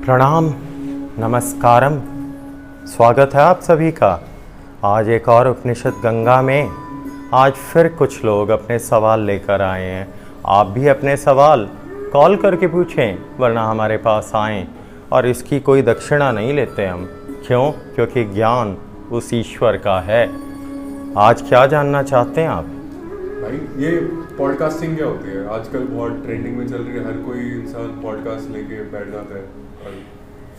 प्रणाम, नमस्कारम, स्वागत है आप सभी का आज एक और उपनिषद गंगा में। आज फिर कुछ लोग अपने सवाल लेकर आए हैं। आप भी अपने सवाल कॉल करके पूछें, वरना हमारे पास आएँ, और इसकी कोई दक्षिणा नहीं लेते हम। क्यों? क्योंकि ज्ञान उस ईश्वर का है। आज क्या जानना चाहते हैं आप? भाई ये पॉडकास्टिंग क्या होती है? आजकल बहुत ट्रेंडिंग में चल रही है। हर कोई इंसान पॉडकास्ट लेके बैठ जाता है और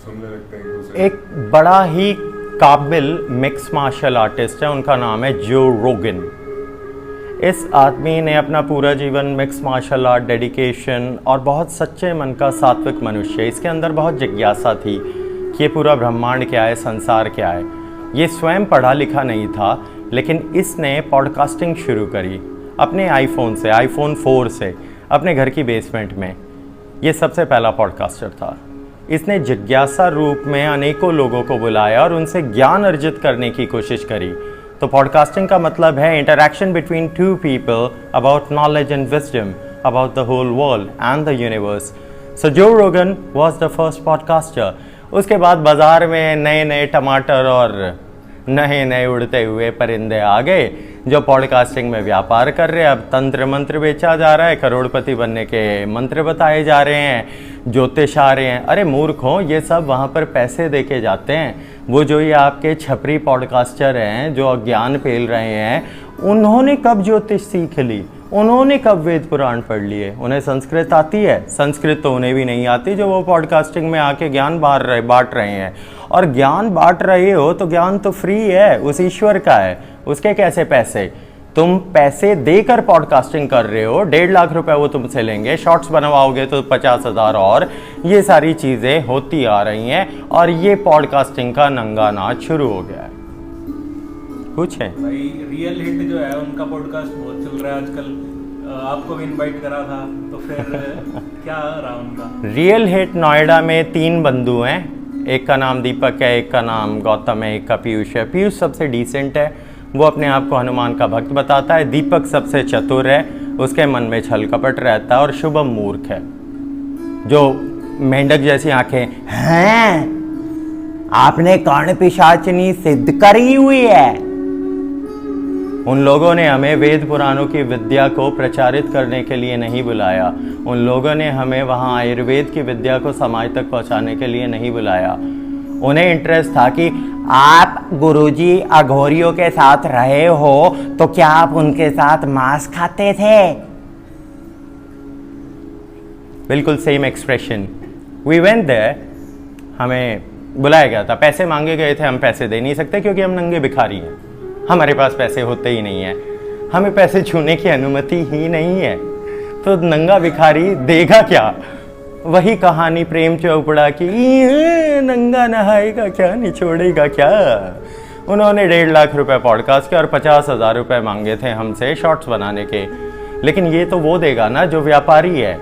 सुनने लगते हैं एक दूसरे। एक बड़ा ही काबिल मिक्स मार्शल आर्टिस्ट है, उनका नाम है जो रोगन। इस आदमी ने अपना पूरा जीवन मिक्स मार्शल आर्ट, डेडिकेशन और बहुत सच्चे मन का सात्विक मनुष्य, इसके अंदर बहुत जिज्ञासा थी कि ये पूरा ब्रह्मांड क्या है, संसार क्या है। ये स्वयं पढ़ा लिखा नहीं था, लेकिन इसने पॉडकास्टिंग शुरू करी अपने आईफोन 4 से, अपने घर की बेसमेंट में। ये सबसे पहला पॉडकास्टर था। इसने जिज्ञासा रूप में अनेकों लोगों को बुलाया और उनसे ज्ञान अर्जित करने की कोशिश करी। तो पॉडकास्टिंग का मतलब है interaction between two people about knowledge and wisdom about the whole world and the universe. So Joe Rogan was the first podcaster. उसके बाद बाजार में नए नए टमाटर और नए नए उड़ते हुए परिंदे आ गए जो पॉडकास्टिंग में व्यापार कर रहे हैं। अब तंत्र मंत्र बेचा जा रहा है, करोड़पति बनने के मंत्र बताए जा रहे हैं, ज्योतिष आ रहे हैं। अरे मूर्खों, ये सब वहाँ पर पैसे दे के जाते हैं। वो जो ये आपके छपरी पॉडकास्टर हैं जो अज्ञान फैल रहे हैं, उन्होंने कब ज्योतिष सीख ली? उन्होंने कब वेद पुराण पढ़ लिए? उन्हें संस्कृत आती है? संस्कृत तो उन्हें भी नहीं आती जो वो पॉडकास्टिंग में आके ज्ञान बांट रहे हैं। और ज्ञान बांट रहे हो तो ज्ञान तो फ्री है, उस ईश्वर का है, उसके कैसे पैसे? तुम पैसे देकर पॉडकास्टिंग कर रहे हो, 1.5 लाख रुपए वो तुमसे लेंगे, शॉर्ट्स बनवाओगे तो 50,000 और ये सारी चीज़ें होती आ रही हैं और ये पॉडकास्टिंग का नंगा नाच शुरू हो गया है। पूछें भाई, रियल हिट जो है उनका पॉडकास्ट बहुत चल रहा है आजकल। आपको भी इनवाइट करा था, तो फिर क्या रहा उनका? रियल हिट नोएडा में 3 बंधु हैं। एक का नाम दीपक है, एक का नाम गौतम है, एक का पीयूष है। पीयूष सबसे डिसेंट है, वो अपने आप को हनुमान का भक्त बताता है। दीपक सबसे चतुर है, उसके मन में छल कपट रहता है। और शुभम मूर्ख है, जो मेंढक जैसी आंखें हैं, आपने कर्ण पिशाचनी सिद्ध करी हुई है। उन लोगों ने हमें वेद पुराणों की विद्या को प्रचारित करने के लिए नहीं बुलाया। उन लोगों ने हमें वहाँ आयुर्वेद की विद्या को समाज तक पहुँचाने के लिए नहीं बुलाया। उन्हें इंटरेस्ट था कि आप गुरुजी अघोरियों के साथ रहे हो तो क्या आप उनके साथ मांस खाते थे? बिल्कुल same expression. We went there, हमें बुलाया गया था, पैसे मांगे गए थे। हम पैसे दे नहीं सकते क्योंकि हम नंगे भिखारी हैं, हमारे पास पैसे होते ही नहीं है, हमें पैसे छूने की अनुमति ही नहीं है। तो नंगा भिखारी देगा क्या? वही कहानी प्रेम चोपड़ा की, नंगा नहाएगा क्या, निचोड़ेगा क्या। उन्होंने 1.5 लाख रुपए पॉडकास्ट के और 50,000 रुपए मांगे थे हमसे शॉर्ट्स बनाने के। लेकिन ये तो वो देगा ना जो व्यापारी है,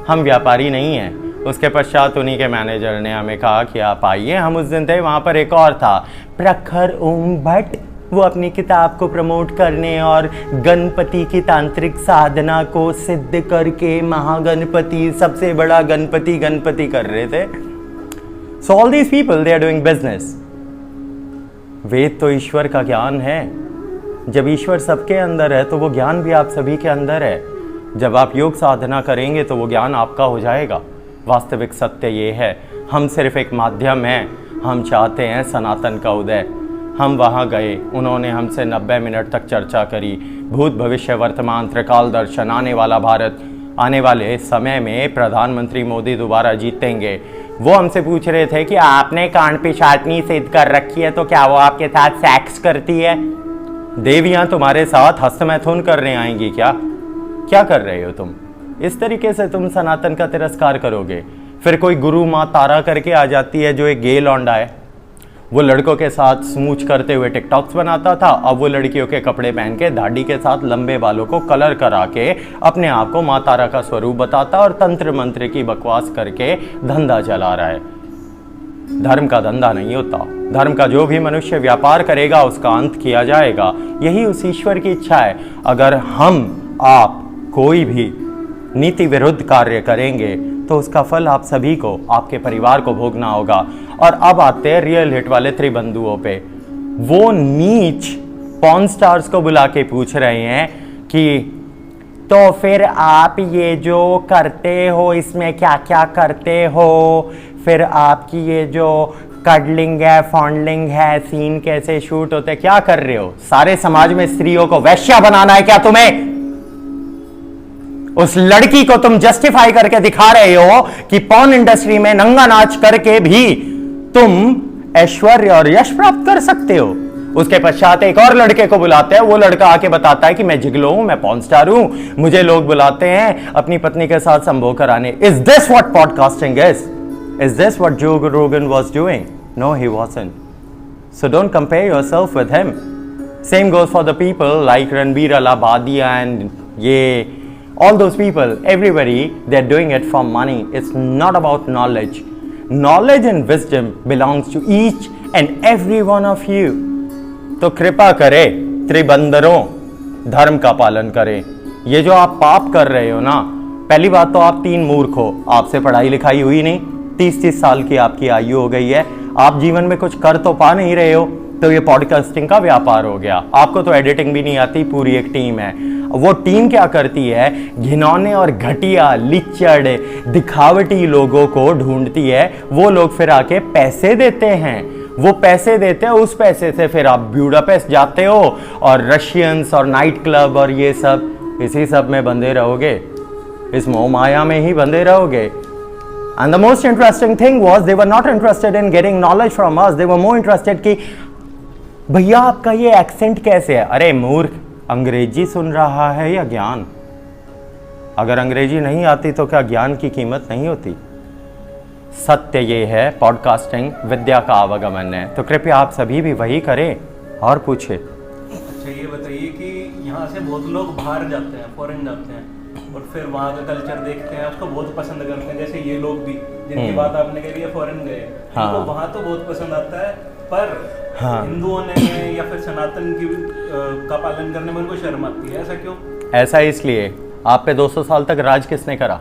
हम व्यापारी नहीं हैं। उसके पश्चात उन्हीं के मैनेजर ने हमें कहा कि आप आइए। हम उस दिन थे, वहाँ पर एक और था प्रखर ओम भट्ट, वो अपनी किताब को प्रमोट करने और गणपति की तांत्रिक साधना को सिद्ध करके महागणपति, सबसे बड़ा गणपति कर रहे थे। So all these people, they are doing business. Veda तो ईश्वर का ज्ञान है। जब ईश्वर सबके अंदर है तो वो ज्ञान भी आप सभी के अंदर है। जब आप योग साधना करेंगे तो वो ज्ञान आपका हो जाएगा। वास्तविक सत्य ये है, हम सिर्फ एक माध्यम हैं। हम चाहते हैं सनातन का उदय। हम वहाँ गए, उन्होंने हमसे 90 मिनट तक चर्चा करी। भूत भविष्य वर्तमान त्रिकाल दर्शन, आने वाला भारत, आने वाले समय में प्रधानमंत्री मोदी दोबारा जीतेंगे। वो हमसे पूछ रहे थे कि आपने कान पिशाचनी सिद्ध कर रखी है तो क्या वो आपके साथ सेक्स करती है? देवियाँ तुम्हारे साथ हस्तमैथुन करने आएंगी क्या? क्या कर रहे हो तुम? इस तरीके से तुम सनातन का तिरस्कार करोगे। फिर कोई गुरु माँ तारा करके आ जाती है जो एक गे लौंडा है। वो लड़कों के साथ स्मूच करते हुए टिकटॉक्स बनाता था। अब वो लड़कियों के कपड़े पहन के दाढ़ी के साथ लंबे बालों को कलर करा के अपने आप को माँ तारा का स्वरूप बताता और तंत्र मंत्र की बकवास करके धंधा चला रहा है। धर्म का धंधा नहीं होता। धर्म का जो भी मनुष्य व्यापार करेगा उसका अंत किया जाएगा। यही उस ईश्वर की इच्छा है। अगर हम आप कोई भी नीति विरुद्ध कार्य करेंगे तो उसका फल आप सभी को, आपके परिवार को भोगना होगा। और अब आते हैं रियल हिट वाले त्रिबंधुओं पे। वो नीच पॉर्न स्टार्स को बुला के पूछ रहे हैं कि तो फिर आप ये जो करते हो इसमें क्या क्या करते हो, फिर आपकी ये जो कडलिंग है, फॉन्डलिंग है, सीन कैसे शूट होते हैं, क्या कर रहे हो? सारे समाज में स्त्रियों को वैश्या बनाना है क्या तुम्हें? उस लड़की को तुम जस्टिफाई करके दिखा रहे हो कि पॉर्न इंडस्ट्री में नंगा नाच करके भी तुम ऐश्वर्य और यश प्राप्त कर सकते हो। उसके पश्चात एक और लड़के को बुलाते हैं, वो लड़का आके बताता है कि मैं जिगलो हूं, मैं पॉर्न स्टार हूं, मुझे लोग बुलाते हैं अपनी पत्नी के साथ संभोग कराने। Is this what podcasting is? Is this what Joe Rogan was doing? No, he wasn't. So don't compare yourself with him. Same goes for the people like Ranbir Alabadia and all those people. Everybody, they're doing it for money. It's not about knowledge. Knowledge and wisdom belongs to each and every one of you. तो कृपा करें त्रिबंदरों, धर्म का पालन करें। ये जो आप पाप कर रहे हो ना, पहली बात तो आप 3 मूर्ख हो, आपसे पढ़ाई लिखाई हुई नहीं, 30 साल की आपकी आयु हो गई है, आप जीवन में कुछ कर तो पा नहीं रहे हो, तो ये पॉडकास्टिंग का व्यापार हो गया। आपको तो एडिटिंग भी नहीं आती, पूरी एक टीम है। वो टीम क्या करती है? घिनौने और घटिया, लिच्चड़, दिखावटी लोगों को ढूंढती है। वो लोग फिर आके पैसे देते हैं, वो पैसे देते हैं, उस पैसे से फिर आप ब्यूडापेस्ट जाते हो और रशियंस और नाइट क्लब और ये सब, इसी सब में बंधे रहोगे, इस मोह माया में ही बंधे रहोगे। And the most interesting thing was they were not interested in getting knowledge from us. They were more interested कि भैया आपका ये एक्सेंट कैसे है? अरे मूर्ख, अंग्रेजी सुन रहा है या ज्ञान? अगर अंग्रेजी नहीं आती तो क्या ज्ञान की कीमत नहीं होती? सत्य ये है, पॉडकास्टिंग विद्या का आवागमन है। तो कृपया आप सभी भी वही करें और पूछे। अच्छा ये बताइए कि यहाँ से बहुत लोग बाहर जाते हैं, फॉरेन जाते हैं और फिर वहाँ का कल्चर देखते हैं, उसको बहुत पसंद करते हैं। जैसे ये लोग भी जिनकी बात आपने करी है, फॉरेन गए, हाँ। उनको वहाँ तो बहुत पसंद आता है, पर हाँ। हिंदुओं ने या फिर सनातन की का पालन करने में उनको शर्म आती है। ऐसा क्यों? ऐसा इसलिए, आप पे 200 साल तक राज किसने करा?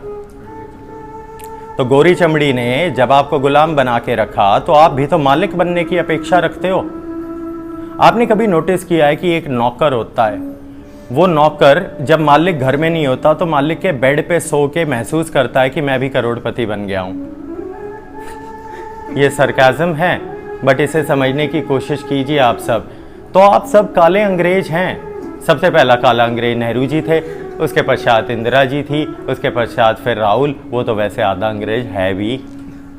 तो गोरी चमड़ी ने जब आपको गुलाम बना के रखा, तो आप भी तो मालिक बनने की अपेक्षा रखते हो। आपने कभी नोटिस किया है कि एक नौकर होता है, वो नौकर जब मालिक घर में नहीं होता तो मालिक के बेड पे सो के महसूस करता है कि मैं भी करोड़पति बन गया हूं। ये सरकाज़म है, बट इसे समझने की कोशिश कीजिए आप सब। तो आप सब काले अंग्रेज हैं। सबसे पहला काला अंग्रेज नेहरू जी थे, उसके पश्चात इंदिरा जी थी, उसके पश्चात फिर राहुल, वो तो वैसे आधा अंग्रेज है भी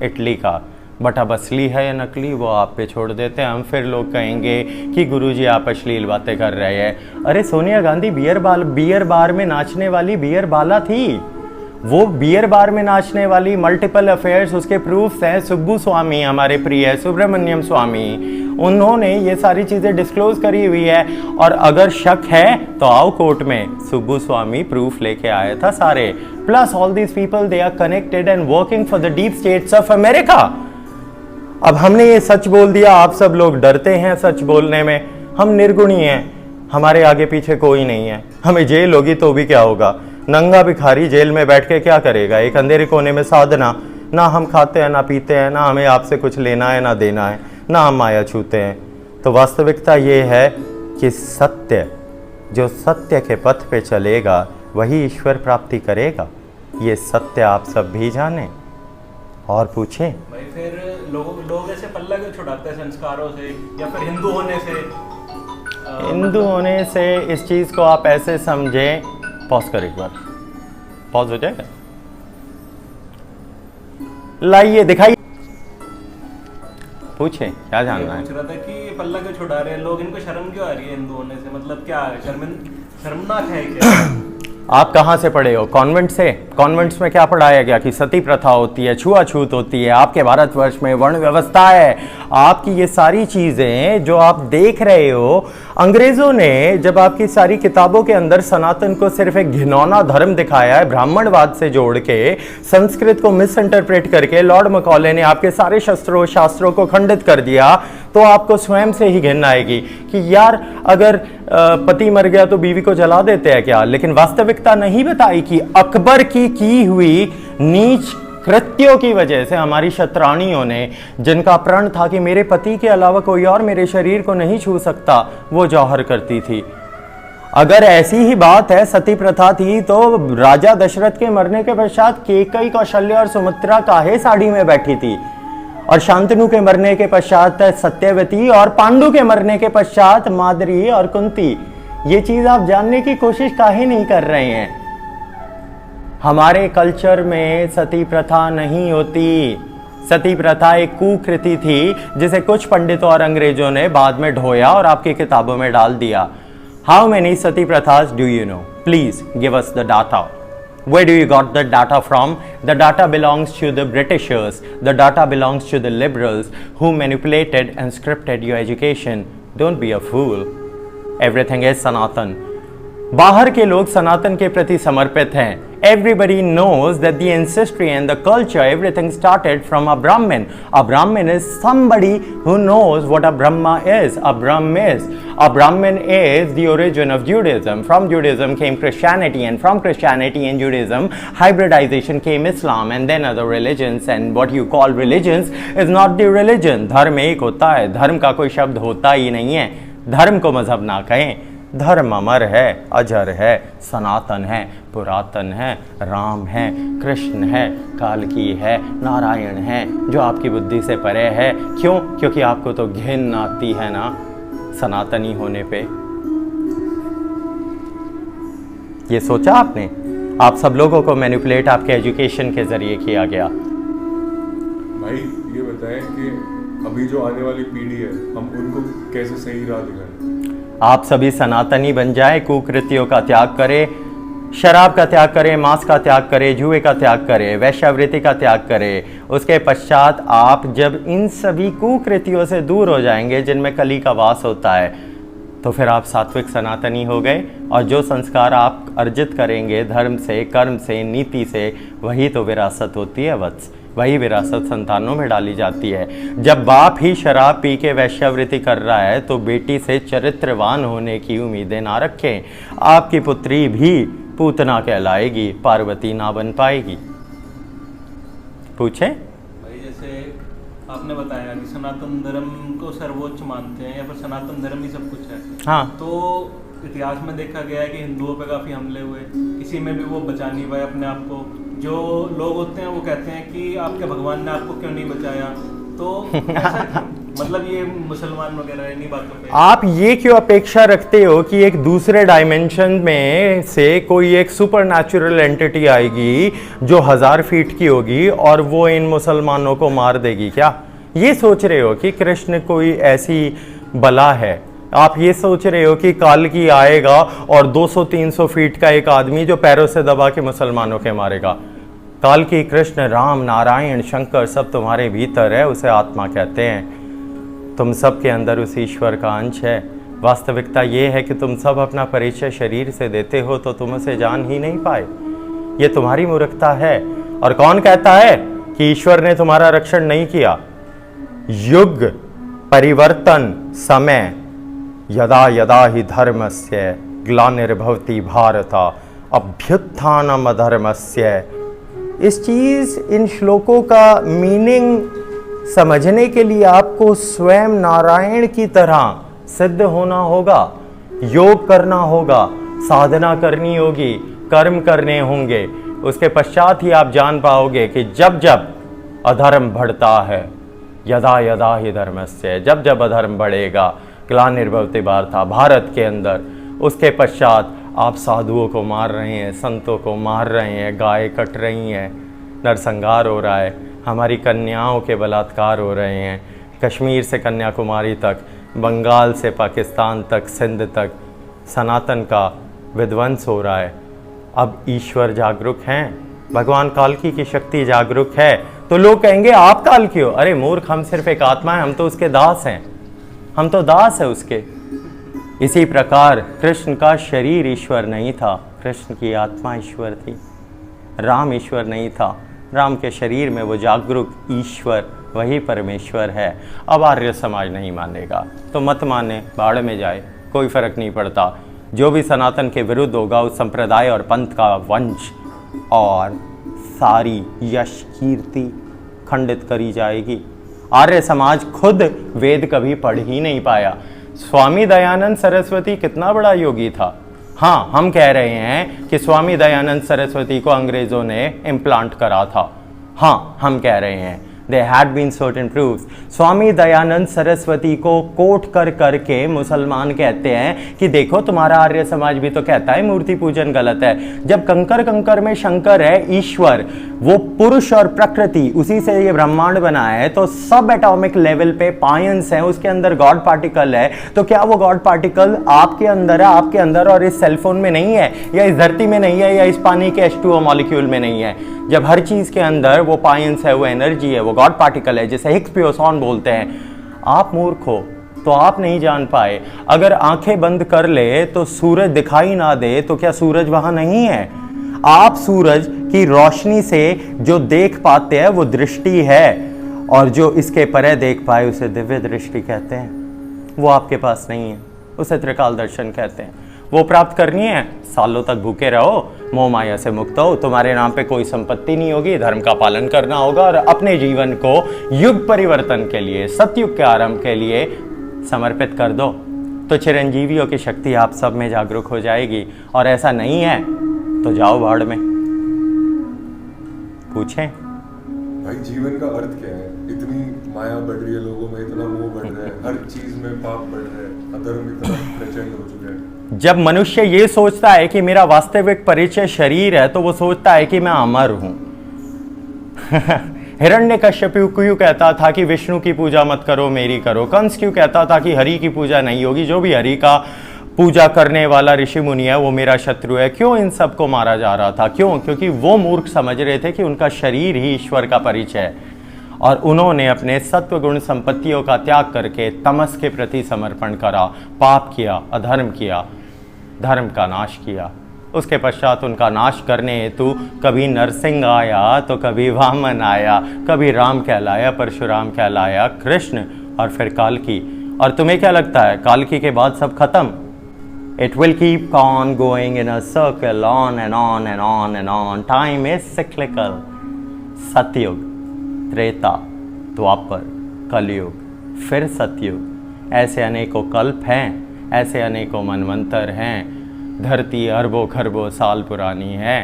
इटली का, बट अब असली है या नकली वो आप पे छोड़ देते हैं। हम फिर लोग कहेंगे कि गुरुजी आप अश्लील बातें कर रहे हैं। अरे सोनिया गांधी बियर बार में नाचने वाली बियर बाला थी। वो बियर बार में नाचने वाली मल्टीपल अफेयर्स, उसके प्रूफ्स हैं। सुब्बू स्वामी, हमारे प्रिय सुब्रमण्यम स्वामी, उन्होंने ये सारी चीज़ें डिस्क्लोज करी हुई है। और अगर शक है तो आओ कोर्ट में, सुब्बू स्वामी प्रूफ लेके आया था सारे। Plus all these people, they are connected and working for the deep states of America. अब हमने ये सच बोल दिया, आप सब लोग डरते हैं सच बोलने में। हम निर्गुणी हैं, हमारे आगे पीछे कोई नहीं है। हमें जेल होगी तो भी क्या होगा? नंगा भिखारी जेल में बैठ के क्या करेगा? एक अंधेरे कोने में साधना। ना हम खाते हैं, ना पीते हैं, ना हमें आपसे कुछ लेना है ना देना है, ना हम माया छूते हैं। तो वास्तविकता ये है कि सत्य, जो सत्य के पथ पे चलेगा वही ईश्वर प्राप्ति करेगा। ये सत्य आप सब भी जाने और पूछें। भाई फिर लोग ऐसे पल्ला क्यों छुड़ाते हैं संस्कारों से या फिर हिंदू होने से? हिंदू होने से इस चीज़ को आप ऐसे समझें। पॉज कर, एक बार पॉज हो जाएगा। लाइए दिखाइए, पूछे क्या जानना है? पूछ रहा था कि पल्ला क्यों छुड़ा रहे हैं लोग, इनको शर्म क्यों आ रही है हिंदू होने से? मतलब क्या है, शर्मनाक है क्या? आप कहाँ से पढ़े हो? कॉन्वेंट से? कॉन्वेंट्स में क्या पढ़ाया गया कि सती प्रथा होती है, छुआछूत होती है, आपके भारतवर्ष में वर्ण व्यवस्था है। आपकी ये सारी चीज़ें जो आप देख रहे हो, अंग्रेज़ों ने जब आपकी सारी किताबों के अंदर सनातन को सिर्फ एक घिनौना धर्म दिखाया है, ब्राह्मणवाद से जोड़ के, संस्कृत को मिस इंटरप्रेट करके, लॉर्ड मकॉले ने आपके सारे शास्त्रों को खंडित कर दिया, तो आपको स्वयं से ही घिन आएगी कि यार अगर पति मर गया तो बीवी को जला देते हैं क्या? लेकिन वास्तविकता नहीं बताई कि अकबर की हुई नीच कृत्यों की वजह से, हमारी शतरानियों ने, जिनका प्रण था कि मेरे पति के अलावा कोई और मेरे शरीर को नहीं छू सकता, वो जौहर करती थी। अगर ऐसी ही बात है, सती प्रथा थी, तो राजा दशरथ के मरने के पश्चात केकई, कौशल्य और सुमित्रा काहे साड़ी में बैठी थी, और शांतनु के मरने के पश्चात सत्यवती, और पांडु के मरने के पश्चात माद्री और कुंती। ये चीज आप जानने की कोशिश काहे नहीं कर रहे हैं? हमारे कल्चर में सती प्रथा नहीं होती। सती प्रथा एक कुकृति थी जिसे कुछ पंडितों और अंग्रेजों ने बाद में ढोया और आपकी किताबों में डाल दिया। हाउ मेनी सती प्रथास do you know? Please give us the data. Where do you got the data from? The data belongs to the Britishers. The data belongs to the liberals who manipulated and scripted your education. Don't be a fool. Everything is Sanatan. बाहर के लोग सनातन के प्रति समर्पित हैं. Everybody knows that the ancestry and the culture, everything started from a Brahmin. A Brahmin is somebody who knows what a Brahma is. A Brahmin is the origin of Judaism. From Judaism came Christianity, and from Christianity and Judaism, hybridization came Islam, and then other religions. And what you call religions is not the religion. धर्म एक होता है, धर्म का कोई शब्द होता ही नहीं है. धर्म को मजहब ना कहें. धर्म अमर है, अजर है, सनातन है, पुरातन है, राम है, कृष्ण है, कालकी है, नारायण है, जो आपकी बुद्धि से परे है. क्यों? क्योंकि आपको तो घिन आती है ना सनातनी होने पे. ये सोचा आपने? आप सब लोगों को मैनिपुलेट आपके एजुकेशन के जरिए किया गया. भाई ये बताएं कि अभी जो आने वाली पीढ़ी है, हम उनको कैसे सही राह दिखाएं? आप सभी सनातनी बन जाए, कुकृतियों का त्याग करें, शराब का त्याग करें, मांस का त्याग करें, जुए का त्याग करें, वैश्यावृत्ति का त्याग करें. उसके पश्चात आप जब इन सभी कुकृतियों से दूर हो जाएंगे जिनमें कली का वास होता है, तो फिर आप सात्विक सनातनी हो गए. और जो संस्कार आप अर्जित करेंगे धर्म से, कर्म से, नीति से, वही तो विरासत होती है वत्स. वही विरासत संतानों में डाली जाती है. जब बाप ही शराब पी के वैश्यावृत्ति कर रहा है तो बेटी से चरित्रवान होने की उम्मीदें ना रखें. आपकी पुत्री भी पूतना कहलाएगी, पार्वती ना बन पाएगी. पूछें? भाई जैसे आपने बताया कि सनातन धर्म को सर्वोच्च मानते हैं या फिर सनातन धर्म ही सब कुछ है. हाँ. तो इतिहास में देखा गया है कि हिंदुओं पे काफ़ी हमले हुए, किसी में भी वो बचा नहीं पाए अपने आप को. जो लोग होते हैं वो कहते हैं कि आपके भगवान ने आपको क्यों नहीं बचाया. तो ऐसा क्यों? मतलब ये मुसलमान वगैरह इन्हीं बातों पे. आप ये क्यों अपेक्षा रखते हो कि एक दूसरे डायमेंशन में से कोई एक सुपरनैचुरल एंटिटी आएगी जो 1000 फीट की होगी और वो इन मुसलमानों को मार देगी? क्या ये सोच रहे हो कि कृष्ण कोई ऐसी बला है? आप ये सोच रहे हो कि काल की आएगा और 200-300 फीट का एक आदमी जो पैरों से दबा के मुसलमानों के मारेगा? काल की, कृष्ण, राम, नारायण, शंकर सब तुम्हारे भीतर है, उसे आत्मा कहते हैं. तुम सब के अंदर उस ईश्वर का अंश है. वास्तविकता ये है कि तुम सब अपना परिचय शरीर से देते हो तो तुम उसे जान ही नहीं पाए. ये तुम्हारी मूर्खता है. और कौन कहता है कि ईश्वर ने तुम्हारा रक्षण नहीं किया? युग परिवर्तन समय यदा यदा ही धर्मस्य ग्लानिर्भवति भारत अभ्युत्थानम अधर्मस्य. इस चीज, इन श्लोकों का मीनिंग समझने के लिए आपको स्वयं नारायण की तरह सिद्ध होना होगा, योग करना होगा, साधना करनी होगी, कर्म करने होंगे. उसके पश्चात ही आप जान पाओगे कि जब जब अधर्म बढ़ता है, यदा यदा ही धर्मस्य, जब जब अधर्म बढ़ेगा, ग्लानिर्भवति भारत, भारत के अंदर, उसके पश्चात आप साधुओं को मार रहे हैं, संतों को मार रहे हैं, गाय कट रही हैं, नरसंहार हो रहा है, हमारी कन्याओं के बलात्कार हो रहे हैं, कश्मीर से कन्याकुमारी तक, बंगाल से पाकिस्तान तक, सिंध तक सनातन का विध्वंस हो रहा है. अब ईश्वर जागरूक हैं, भगवान कालकी की शक्ति जागरूक है, तो लोग कहेंगे आप कालकी हो. अरे मूर्ख, हम सिर्फ एक आत्मा है, हम तो उसके दास हैं, हम तो दास है उसके. इसी प्रकार कृष्ण का शरीर ईश्वर नहीं था, कृष्ण की आत्मा ईश्वर थी. राम ईश्वर नहीं था, राम के शरीर में वो जागरूक ईश्वर, वही परमेश्वर है. अब आर्य समाज नहीं मानेगा तो मत माने, बाढ़ में जाए, कोई फर्क नहीं पड़ता. जो भी सनातन के विरुद्ध होगा उस संप्रदाय और पंथ का वंश और सारी यश कीर्ति खंडित करी जाएगी। आर्य समाज खुद वेद कभी पढ़ ही नहीं पाया। स्वामी दयानंद सरस्वती कितना बड़ा योगी था। हाँ, हम कह रहे हैं कि स्वामी दयानंद सरस्वती को अंग्रेजों ने इम्प्लांट करा था। हाँ, हम कह रहे हैं there had been certain proofs। Swami Dayanand Saraswati को कोट कर करके मुसलमान कहते हैं कि देखो तुम्हारा आर्य समाज भी तो कहता है मूर्ति पूजन गलत है। जब कंकर कंकर में शंकर है, ईश्वर, वो पुरुष और प्रकृति, उसी से ये ब्रह्मांड बना है, तो सब एटॉमिक लेवल पे पायंस हैं, उसके अंदर गॉड पार्टिकल है। तो क्या वो गॉड पार्टिकल आपके अंदर है, आपके अंदर, और इस सेलफोन में नहीं है, या इस धरती में नहीं है, या इस पानी के H2O मॉलिक्यूल में नहीं है? जब हर चीज के अंदर वो पायंस है, वो एनर्जी है, वो गॉड पार्टिकल है, जिसे हिग्स बोसॉन बोलते हैं। आप मूर्ख हो तो आप नहीं जान पाए। अगर आंखें बंद कर ले तो सूरज दिखाई ना दे, तो क्या सूरज वहां नहीं है? आप सूरज की रोशनी से जो देख पाते हैं वो दृष्टि है, और जो इसके परे देख पाए उसे दिव्य दृष्टि कहते हैं। वो आपके पास नहीं है, उसे त्रिकाल दर्शन कहते हैं। वो प्राप्त करनी है, सालों तक भूखे रहो, मोह माया से मुक्त हो, तुम्हारे नाम पे कोई संपत्ति नहीं होगी, धर्म का पालन करना होगा, और अपने जीवन को युग परिवर्तन के लिए, सतयुग के आरंभ के लिए समर्पित कर दो, तो चिरंजीवियों की शक्ति आप सब में जागरूक हो जाएगी। और ऐसा नहीं है तो जाओ भाड़ में। पूछें भाई, जीवन का अर्थ क्या है? इतनी माया बढ़ रही है लोगों में, इतना मोह बढ़ रहा है, हर चीज में पाप बढ़ रहा है, अधर्म इतना प्रचंड हो चुका है। जब मनुष्य ये सोचता है कि मेरा वास्तविक परिचय शरीर है, तो वो सोचता है कि मैं अमर हूं। हिरण्यकश्यप क्यों कहता था कि विष्णु की पूजा मत करो, मेरी करो? कंस क्यों कहता था कि हरि की पूजा नहीं होगी, जो भी हरि का पूजा करने वाला ऋषि मुनि है वो मेरा शत्रु है? क्यों इन सबको मारा जा रहा था? क्यों? क्योंकि वो मूर्ख समझ रहे थे कि उनका शरीर ही ईश्वर का परिचय है, और उन्होंने अपने सत्व गुण संपत्तियों का त्याग करके तमस के प्रति समर्पण करा, पाप किया, अधर्म किया, धर्म का नाश किया। उसके पश्चात उनका नाश करने हेतु कभी नरसिंह आया, तो कभी वामन आया, कभी राम कहलाया, परशुराम कहलाया, कृष्ण, और फिर कालकी। और तुम्हें क्या लगता है कालकी के बाद सब खत्म? It will keep on going in a circle, on and on and on and on. Time is cyclical. सतयुग, त्रेता, द्वापर, कलयुग, फिर सतयुग, ऐसे अनेकों कल्प हैं, ऐसे अनेकों मनवंतर हैं। धरती अरबों खरबों साल पुरानी है,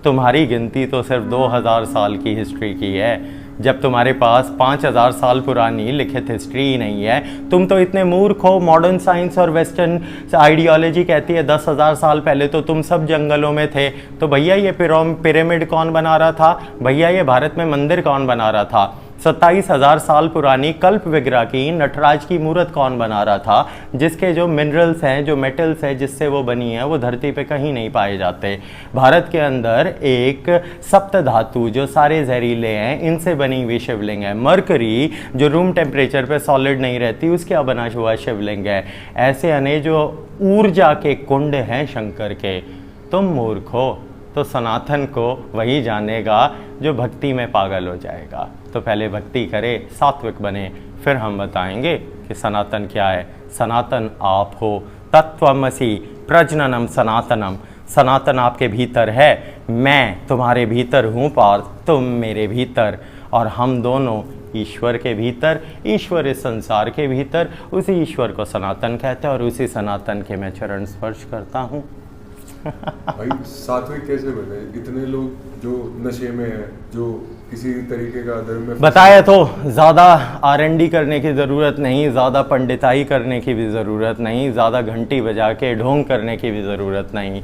तुम्हारी गिनती तो सिर्फ 2000 साल की हिस्ट्री की है। जब तुम्हारे पास 5000 साल पुरानी लिखित हिस्ट्री ही नहीं है, तुम तो इतने मूर्ख हो। मॉडर्न साइंस और वेस्टर्न आइडियोलॉजी कहती है 10,000 साल पहले तो तुम सब जंगलों में थे। तो भैया ये पिरामिड कौन बना रहा था? भैया ये भारत में मंदिर कौन बना रहा था? 27,000 साल पुरानी कल्प विग्रह की नटराज की मूर्त कौन बना रहा था, जिसके जो मिनरल्स हैं, जो मेटल्स हैं जिससे वो बनी है, वो धरती पे कहीं नहीं पाए जाते। भारत के अंदर एक सप्त धातु जो सारे जहरीले हैं, इनसे बनी हुई शिवलिंग है। मरकरी जो रूम टेम्परेचर पे सॉलिड नहीं रहती, उसका बना हुआ शिवलिंग है। ऐसे अनेक जो ऊर्जा के कुंड हैं शंकर के। तुम मूर्ख हो तो सनातन को वही जानेगा जो भक्ति में पागल हो जाएगा। तो पहले भक्ति करे, सात्विक बने, फिर हम बताएंगे कि सनातन क्या है। सनातन आप हो, तत्वमसि प्रजननम सनातनम। सनातन आपके भीतर है, मैं तुम्हारे भीतर हूँ पार्थ, तुम मेरे भीतर, और हम दोनों ईश्वर के भीतर, ईश्वर इस संसार के भीतर। उसी ईश्वर को सनातन कहते हैं, और उसी सनातन के मैं चरण स्पर्श करता हूँ। भाई सात्विक कैसे बने? इतने लोग जो नशे में है, जो किसी तरीके का धर्म में बताया तो, ज़्यादा R&D करने की ज़रूरत नहीं, ज़्यादा पंडिताई करने की भी ज़रूरत नहीं, ज़्यादा घंटी बजा के ढोंग करने की भी ज़रूरत नहीं।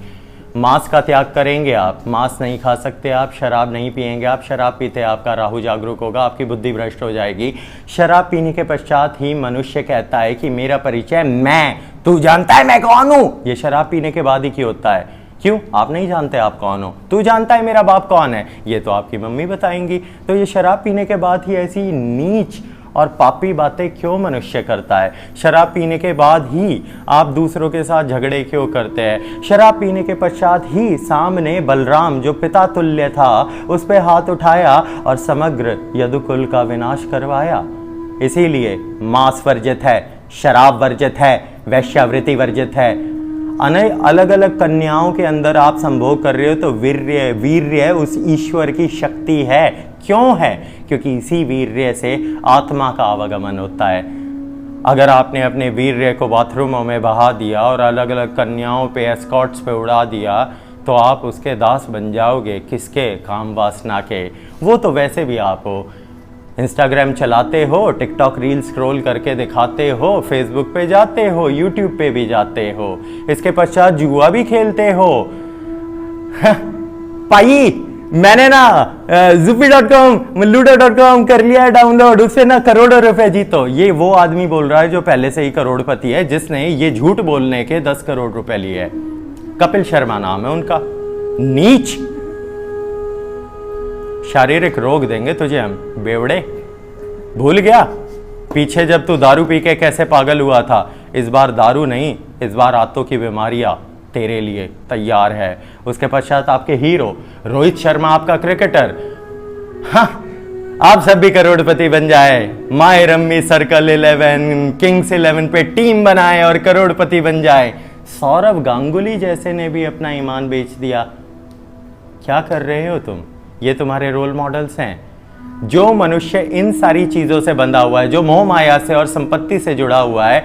मांस का त्याग करेंगे आप, मांस नहीं खा सकते आप, शराब नहीं पिएंगे आप। शराब पीते आपका राहु जागरूक होगा, आपकी बुद्धि भ्रष्ट हो जाएगी। शराब पीने के पश्चात ही मनुष्य कहता है कि मेरा परिचय मैं, तू जानता है मैं कौन हूँ? ये शराब पीने के बाद ही क्यों होता है? क्यों? आप नहीं जानते आप कौन हो। तू जानता है मेरा बाप कौन है? ये तो आपकी मम्मी बताएंगी। तो ये शराब पीने के बाद ही ऐसी नीच और पापी बातें क्यों मनुष्य करता है? शराब पीने के बाद ही आप दूसरों के साथ झगड़े क्यों करते हैं? शराब पीने के पश्चात ही सामने बलराम जो पिता तुल्य था, उस पे हाथ उठाया और समग्र यदुकुल का विनाश करवाया। इसीलिए मांस वर्जित है, शराब वर्जित है, वैश्यावृत्ति वर्जित है। अलग अलग कन्याओं के अंदर आप संभोग कर रहे हो, तो वीर्य वीर्य उस ईश्वर की शक्ति है। क्यों है? क्योंकि इसी वीर्य से आत्मा का आवागमन होता है। अगर आपने अपने वीर्य को बाथरूमों में बहा दिया और अलग अलग कन्याओं पे, एस्कॉर्ट्स पे उड़ा दिया, तो आप उसके दास बन जाओगे। किसके? काम वासना के। वो तो वैसे भी आप हो। इंस्टाग्राम चलाते हो, टिकटॉक रील स्क्रॉल करके दिखाते हो, फेसबुक पे जाते हो, यूट्यूब पे भी जाते हो, इसके पश्चात जुआ भी खेलते हो। पाई मैंने ना zupi.com ludo.com कर लिया डाउनलोड, उससे ना करोड़ों रुपए जीतो। ये वो आदमी बोल रहा है जो पहले से ही करोड़पति है, जिसने ये झूठ बोलने के 10 करोड़ रुपए लिए है। कपिल शर्मा नाम है उनका। नीच। शारीरिक रोग देंगे तुझे हम, बेवड़े। भूल गया पीछे जब तू दारू पी के कैसे पागल हुआ था? इस बार दारू नहीं, इस बार आंतों की बीमारियां तेरे लिए तैयार है। उसके पश्चात आपके हीरो रोहित शर्मा, आपका क्रिकेटर। हाँ, आप सब भी करोड़पति बन जाए, माय रम्मी सर्कल 11, किंग्स 11 पे टीम बनाए और करोड़पति बन जाए। सौरव गांगुली जैसे ने भी अपना ईमान बेच दिया। क्या कर रहे हो तुम? ये तुम्हारे रोल मॉडल्स हैं। जो मनुष्य इन सारी चीजों से बंधा हुआ है, जो मोह माया से और संपत्ति से जुड़ा हुआ है,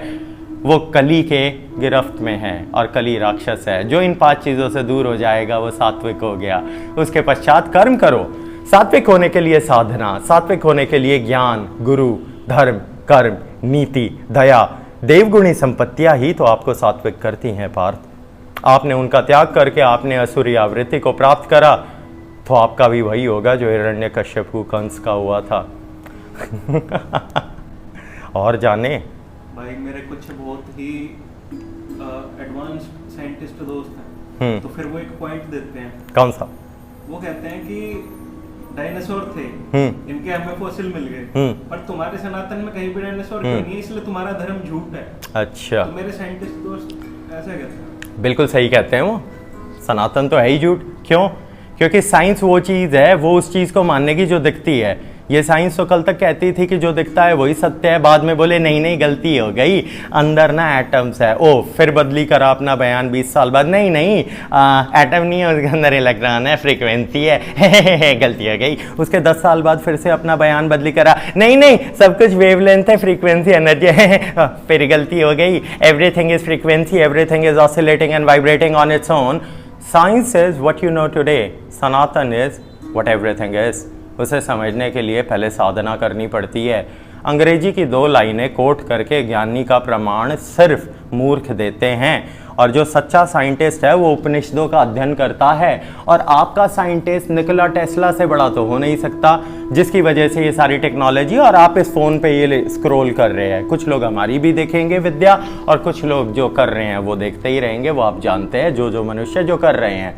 वो कली के गिरफ्त में है और कली राक्षस है। जो इन 5 चीजों से दूर हो जाएगा वो सात्विक हो गया। उसके पश्चात कर्म करो। सात्विक होने के लिए साधना, सात्विक होने के लिए ज्ञान, गुरु, धर्म, कर्म, नीति, दया, देवगुणी संपत्तियां ही तो आपको सात्विक करती हैं पार्थ। आपने उनका त्याग करके आपने असुरी आवृत्ति को प्राप्त करा, तो आपका भी वही होगा जो हिरण्यकश्यपु कंस का हुआ था। और जाने भाई, मेरे कुछ बहुत ही एडवांस साइंटिस्ट दोस्त हैं, तो फिर वो एक पॉइंट देते हैं। कौन सा? वो कहते हैं कि डायनासोर थे, इनके हमें फॉसिल मिल गए, पर तुम्हारे सनातन में कहीं भी डायनासोर क्यों नहीं है, इसलिए तुम्हारा धर्म झूठ है। अच्छा, तो मेरे साइंटिस्ट दोस्त ऐसा कहते हैं। बिल्कुल सही कहते हैं वो। सनातन तो है ही झूठ। क्यों? क्योंकि साइंस वो चीज़ है, वो उस चीज़ को मानने की जो दिखती है। ये साइंस तो कल तक कहती थी कि जो दिखता है वही सत्य है, बाद में बोले नहीं नहीं गलती हो गई, अंदर ना एटम्स है। ओ, फिर बदली करा अपना बयान 20 साल बाद, नहीं नहीं एटम नहीं है, उसके अंदर इलेक्ट्रॉन है, फ्रीक्वेंसी है, गलती हो गई। उसके 10 साल बाद फिर से अपना बयान बदली करा, नहीं नहीं सब कुछ वेवलेंथ है, फ्रीक्वेंसी एनर्जी है, फिर गलती हो गई, everything is frequency, everything is oscillating and vibrating on its own. Science is what you know today, Sanatan is what everything is. उसे समझने के लिए पहले साधना करनी पड़ती है। अंग्रेजी की 2 लाइनें कोट करके ज्ञानी का प्रमाण सिर्फ मूर्ख देते हैं, और जो सच्चा साइंटिस्ट है वो उपनिषदों का अध्ययन करता है। और आपका साइंटिस्ट निकोला टेस्ला से बड़ा तो हो नहीं सकता, जिसकी वजह से ये सारी टेक्नोलॉजी और आप इस फ़ोन पे ये स्क्रॉल कर रहे हैं। कुछ लोग हमारी भी देखेंगे विद्या, और कुछ लोग जो कर रहे हैं वो देखते ही रहेंगे। वो आप जानते हैं, जो मनुष्य जो कर रहे हैं।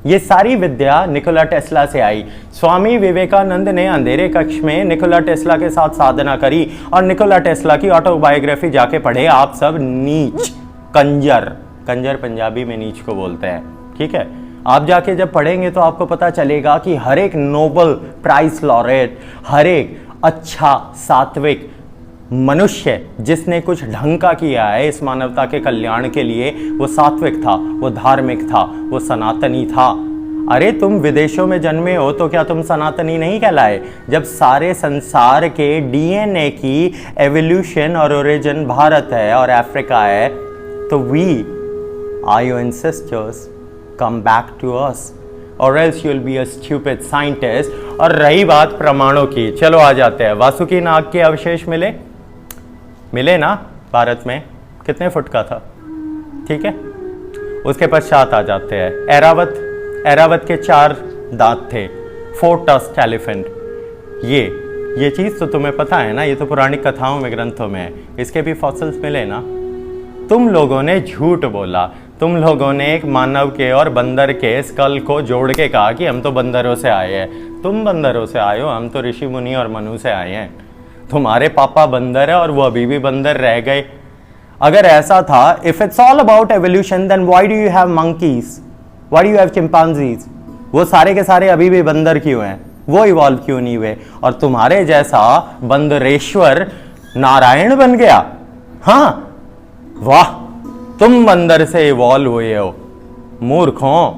ये सारी विद्या निकोला टेस्ला से आई। स्वामी विवेकानंद ने अंधेरे कक्ष में निकोला टेस्ला के साथ साधना करी, और निकोला टेस्ला की ऑटोबायोग्राफी जाके पढ़े आप सब। नीच, कंजर, कंजर पंजाबी में नीच को बोलते हैं, ठीक है। आप जाके जब पढ़ेंगे तो आपको पता चलेगा कि हर एक नोबेल प्राइज लॉरेट, हर एक अच्छा सात्विक मनुष्य जिसने कुछ ढंग का किया है इस मानवता के कल्याण के लिए, वो सात्विक था, वो धार्मिक था, वो सनातनी था। अरे तुम विदेशों में जन्मे हो तो क्या तुम सनातनी नहीं कहलाए? जब सारे संसार के डीएनए की एवोल्यूशन और ओरिजिन भारत है और अफ्रीका है, तो we are your ancestors, come back to us or else you will be a stupid scientist. और रही बात प्रमाणों की, चलो आ जाते हैं। वासुकी नाग के अवशेष मिले ना भारत में, कितने फुट का था, ठीक है। उसके पश्चात आ जाते हैं एरावत के 4 दांत थे, 4 टस्क्ड एलिफेंट। ये चीज़ तो तुम्हें पता है ना, ये तो पुरानी कथाओं में, ग्रंथों में है। इसके भी फॉसिल्स मिले ना। तुम लोगों ने झूठ बोला, तुम लोगों ने एक मानव के और बंदर के स्कल को जोड़ के कहा कि हम तो बंदरों से आए हैं। तुम बंदरों से आए हो, हम तो ऋषि मुनि और मनु से आए हैं। तुम्हारे पापा बंदर है और वो अभी भी बंदर रह गए। अगर ऐसा था, if it's all about evolution, then why do you have monkeys, why do you have chimpanzees? वो सारे के सारे अभी भी बंदर क्यों हैं? वो इवॉल्व क्यों नहीं हुए? और तुम्हारे जैसा बंदरेश्वर नारायण बन गया। हाँ, वाह, तुम अंदर से इवॉल्व हुए हो। मूर्खों,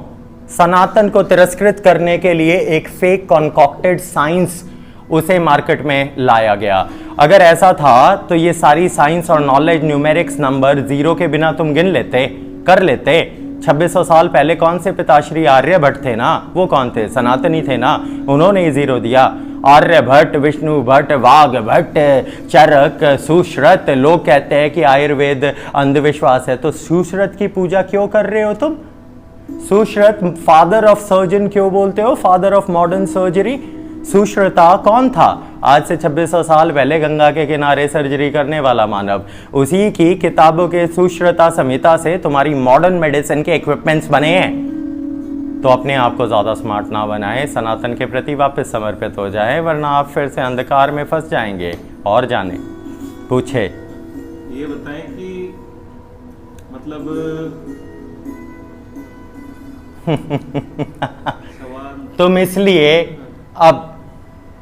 सनातन को तिरस्कृत करने के लिए एक फेक कॉन्कॉक्टेड साइंस उसे मार्केट में लाया गया। अगर ऐसा था तो ये सारी साइंस और नॉलेज, न्यूमेरिक्स, नंबर, जीरो के बिना तुम गिन लेते, कर लेते। 2600 साल पहले कौन से पिताश्री आर्यभट्ट थे ना, वो कौन थे? सनातनी थे ना, उन्होंने ही जीरो दिया। आर्यभट्ट, विष्णु भट्ट, वाघ भट्ट, चरक, सुश्रुत। लोग कहते हैं कि आयुर्वेद अंधविश्वास है, तो सुश्रुत की पूजा क्यों कर रहे हो तुम? सुश्रुत फादर ऑफ सर्जन क्यों बोलते हो? Father of modern surgery. Sushruta कौन था? आज से 2600 साल पहले गंगा के किनारे सर्जरी करने वाला मानव। उसी की किताबों के सुश्रुता संहिता से तुम्हारी मॉडर्न मेडिसिन के इक्विपमेंट्स बने हैं। तो अपने आप को ज़्यादा स्मार्ट ना बनाएं, सनातन के प्रति वापस समर्पित हो जाएं, वरना आप फिर से अंधकार में फंस जाएंगे। और जाने पूछे, ये बताएं कि मतलब सवाल तुम इसलिए अब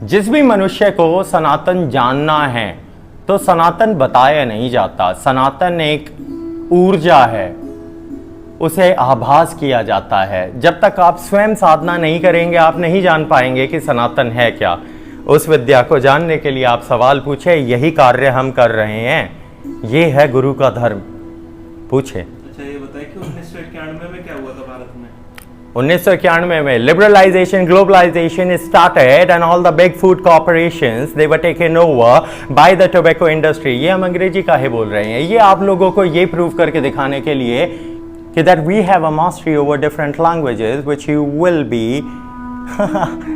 जिस भी मनुष्य को सनातन जानना है तो सनातन बताया नहीं जाता। सनातन एक ऊर्जा है, उसे आभास किया जाता है। जब तक आप स्वयं साधना नहीं करेंगे आप नहीं जान पाएंगे कि सनातन है क्या। उस विद्या को जानने के लिए आप सवाल पूछे, यही कार्य हम कर रहे हैं। ये है गुरु का धर्म। पूछे। अच्छा ये बताइए कि 1991 में क्या हुआ था भारत में? 1991 में liberalisation, globalisation started and all the big food corporations they were taken over by the tobacco industry. ये हम अंग्रेजी काहे बोल रहे हैं? ये आप लोगों को ये प्रूव करके दिखाने के लिए कि that we have a mastery over different languages which you will be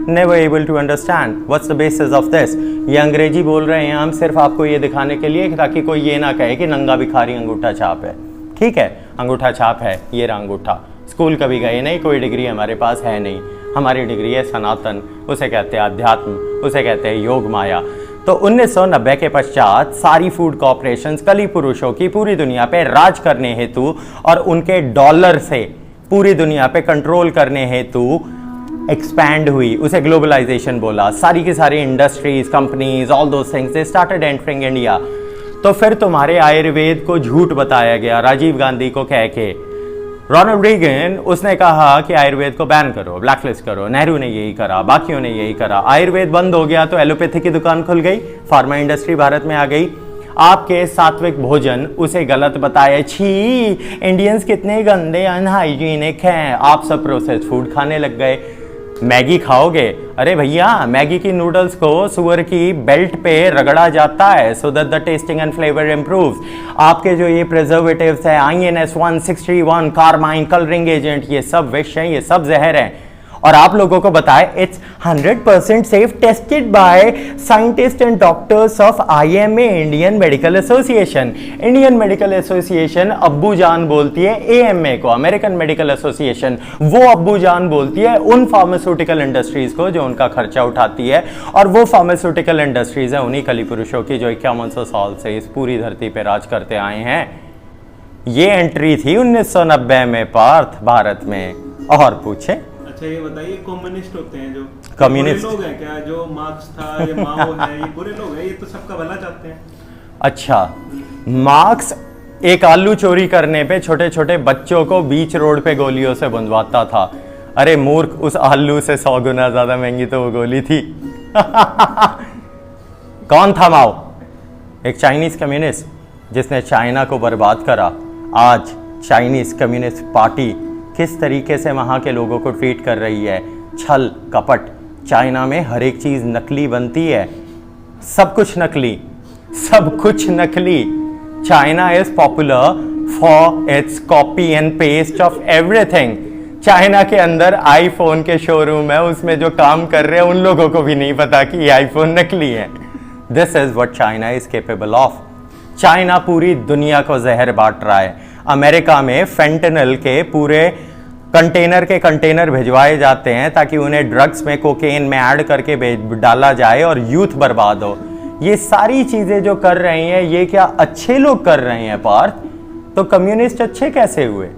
never able to understand. What's the basis of this? ये अंग्रेजी बोल रहे हैं हम सिर्फ आपको ये दिखाने के लिए ताकि कोई ये ना कहे कि नंगा भिखारी अंगूठा छाप है। ठीक है, अंगूठा छाप है, ये रहा अंगूठा। स्कूल कभी गए नहीं, कोई डिग्री हमारे पास है नहीं। हमारी डिग्री है सनातन, उसे कहते हैं अध्यात्म, उसे कहते हैं योग माया। तो 1990 के पश्चात सारी फूड कॉर्पोरेशंस कली पुरुषों की पूरी दुनिया पे राज करने हेतु और उनके डॉलर से पूरी दुनिया पे कंट्रोल करने हेतु एक्सपैंड हुई। उसे ग्लोबलाइजेशन बोला। सारी की सारी industries, companies, all those things they started entering India. तो फिर तुम्हारे आयुर्वेद को झूठ बताया गया राजीव गांधी को कह के। रोनाल्ड रीगन उसने कहा कि आयुर्वेद को बैन करो, ब्लैकलिस्ट करो। नेहरू ने यही करा, बाकियों ने यही करा। आयुर्वेद बंद हो गया तो एलोपैथी की दुकान खुल गई, फार्मा इंडस्ट्री भारत में आ गई। आपके सात्विक भोजन उसे गलत बताया, छी इंडियंस कितने गंदे अनहाइजीनिक हैं। आप सब प्रोसेस्ड फूड खाने लग गए। मैगी खाओगे? अरे भैया, मैगी की नूडल्स को सुअर की बेल्ट पे रगड़ा जाता है so that the testing and flavour improves. आपके जो ये प्रिजर्वेटिव्स है, INS 161, कार्बाइन, कलरिंग एजेंट, ये सब विष हैं, ये सब जहर हैं। और आप लोगों को बताए it's 100% safe, tested by scientist and doctors of IMA, Indian medical association. Indian medical association अब्बू जान बोलती है AMA को, अमेरिकन मेडिकल एसोसिएशन, वो अब्बू जान बोलती है उन फार्मास्यूटिकल इंडस्ट्रीज को जो उनका खर्चा उठाती है। और वो फार्मास्यूटिकल इंडस्ट्रीज है उन्हीं कली पुरुषों की जो 5100 साल से इस पूरी धरती पर राज करते आए हैं। ये एंट्री थी 1990 में पार्थ भारत में। और पूछे। अच्छा ये बताइए, कम्युनिस्ट होते हैं जो कम्युनिस्ट लोग हैं क्या? जो मार्क्स था, ये माओ है, ये बुरे लोग हैं? ये तो सबका भला चाहते हैं। अच्छा, मार्क्स एक आलू चोरी करने पे छोटे छोटे बच्चों को बीच रोड पे गोलियों से बुंदवाता था। अरे मूर्ख, उस आलू से 100 गुना ज्यादा महंगी तो वो गोली थी। कौन था माओ? एक चाइनीज कम्युनिस्ट जिसने चाइना को बर्बाद करा। आज चाइनीज कम्युनिस्ट पार्टी किस तरीके से वहाँ के लोगों को ट्रीट कर रही है, छल कपट। चाइना में हर एक चीज़ नकली बनती है, सब कुछ नकली, सब कुछ नकली। China is popular for its copy and paste of everything. China के अंदर आईफोन के शोरूम है, उसमें जो काम कर रहे हैं उन लोगों को भी नहीं पता कि ये आईफोन नकली है। This is what China is capable of. China पूरी दुनिया को जहर बांट रहा है। अमेरिका में फेंटेनल के पूरे कंटेनर के कंटेनर भिजवाए जाते हैं ताकि उन्हें ड्रग्स में, कोकेन में ऐड करके डाला जाए और यूथ बर्बाद हो। ये सारी चीजें जो कर रहे हैं ये क्या अच्छे लोग कर रहे हैं पार्थ? तो कम्युनिस्ट अच्छे कैसे हुए?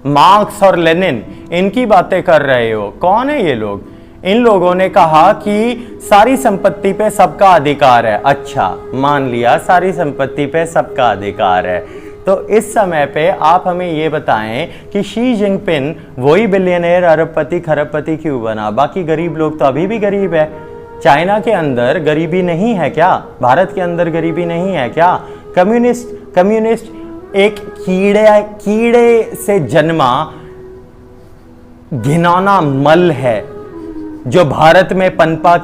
मार्क्स और लेनिन, इनकी बातें कर रहे हो। कौन है ये लोग? इन लोगों ने कहा कि सारी संपत्ति पे सबका अधिकार है। अच्छा, मान लिया सारी संपत्ति पे सबका अधिकार है। तो इस समय पे आप हमें ये बताएं कि शी जिनपिंग वही बिलियनर, अरबपति, खरबपति क्यों बना? बाकी गरीब लोग तो अभी भी गरीब है। चाइना के अंदर गरीबी नहीं है क्या? भारत के अंदर गरीबी नहीं है क्या? कम्युनिस्ट एक कीड़े से जन्मा घिनौना मल है जो भारत में पनपा।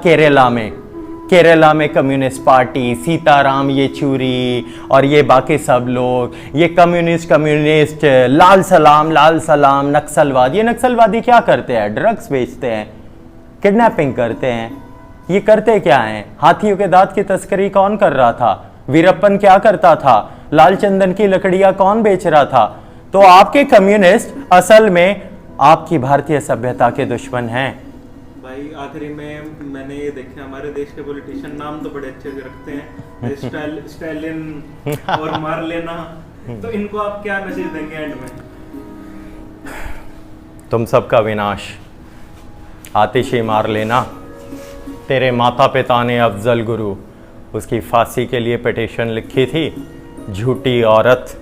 केरला में कम्युनिस्ट पार्टी, सीताराम येचूरी और ये बाकी सब लोग, ये कम्युनिस्ट लाल सलाम नक्सलवाद। ये नक्सलवादी क्या करते हैं? ड्रग्स बेचते हैं, किडनैपिंग करते हैं। ये करते क्या हैं? हाथियों के दांत की तस्करी कौन कर रहा था? वीरप्पन क्या करता था? लाल चंदन की लकड़ियां कौन बेच रहा था? तो आपके कम्युनिस्ट असल में आपकी भारतीय सभ्यता के दुश्मन हैं। भाई आखिरी में मैंने ये देखा, हमारे देश के पॉलिटिशियन नाम तो बड़े अच्छे से रखते हैं, स्टालिन और मार लेना, तो इनको आप क्या मैसेज देंगे एंड में? तुम सबका विनाश, आतिशी मार लेना। तेरे माता पिता ने अफजल गुरु, उसकी फांसी के लिए पिटीशन लिखी थी। झूठी औरत,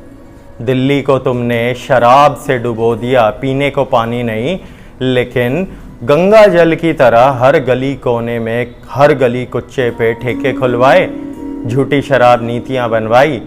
दिल्ली को तुमने शराब से डुबो दिया, पीने को पानी नहीं, लेकिन गंगा जल की तरह हर गली कोने में, हर गली कुच्चे पे ठेके खुलवाए, झूठी शराब नीतियां बनवाई।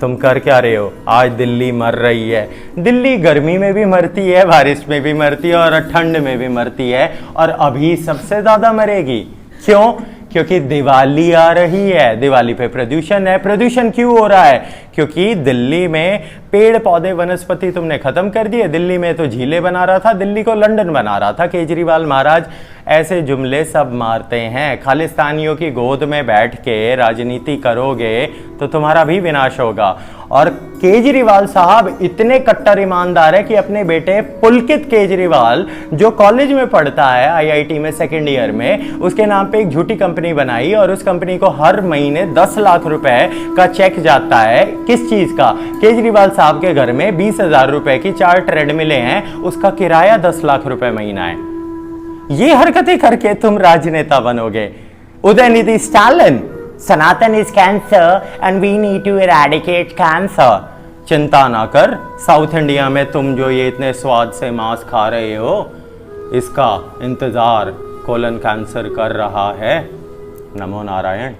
तुम कर क्या रहे हो? आज दिल्ली मर रही है। दिल्ली गर्मी में भी मरती है, बारिश में भी मरती है और ठंड में भी मरती है, और अभी सबसे ज़्यादा मरेगी। क्यों? क्योंकि दिवाली आ रही है। दिवाली पे प्रदूषण है। प्रदूषण क्यों हो रहा है? क्योंकि दिल्ली में पेड़ पौधे वनस्पति तुमने खत्म कर दिए। दिल्ली में तो झीलें बना रहा था, दिल्ली को लंदन बना रहा था केजरीवाल महाराज। ऐसे जुमले सब मारते हैं। खालिस्तानियों की गोद में बैठ के राजनीति करोगे तो तुम्हारा भी विनाश होगा। और केजरीवाल साहब इतने कट्टर ईमानदार है कि अपने बेटे पुलकित केजरीवाल, जो कॉलेज में पढ़ता है आईआईटी में सेकेंड ईयर में, उसके नाम पे एक झूठी कंपनी बनाई और उस कंपनी को हर महीने 10 लाख रुपए का चेक जाता है। किस चीज का? केजरीवाल साहब के घर में 20,000 रुपए की 4 ट्रेडमिलें हैं, उसका किराया 10 लाख रुपए महीना है। ये हरकतें करके तुम राजनेता बनोगे। Udhayanidhi Stalin, Sanatan is cancer and we need to eradicate cancer. चिंता ना कर, साउथ इंडिया में तुम जो ये इतने स्वाद से मांस खा रहे हो, इसका इंतजार कोलन कैंसर कर रहा है। नमो नारायण।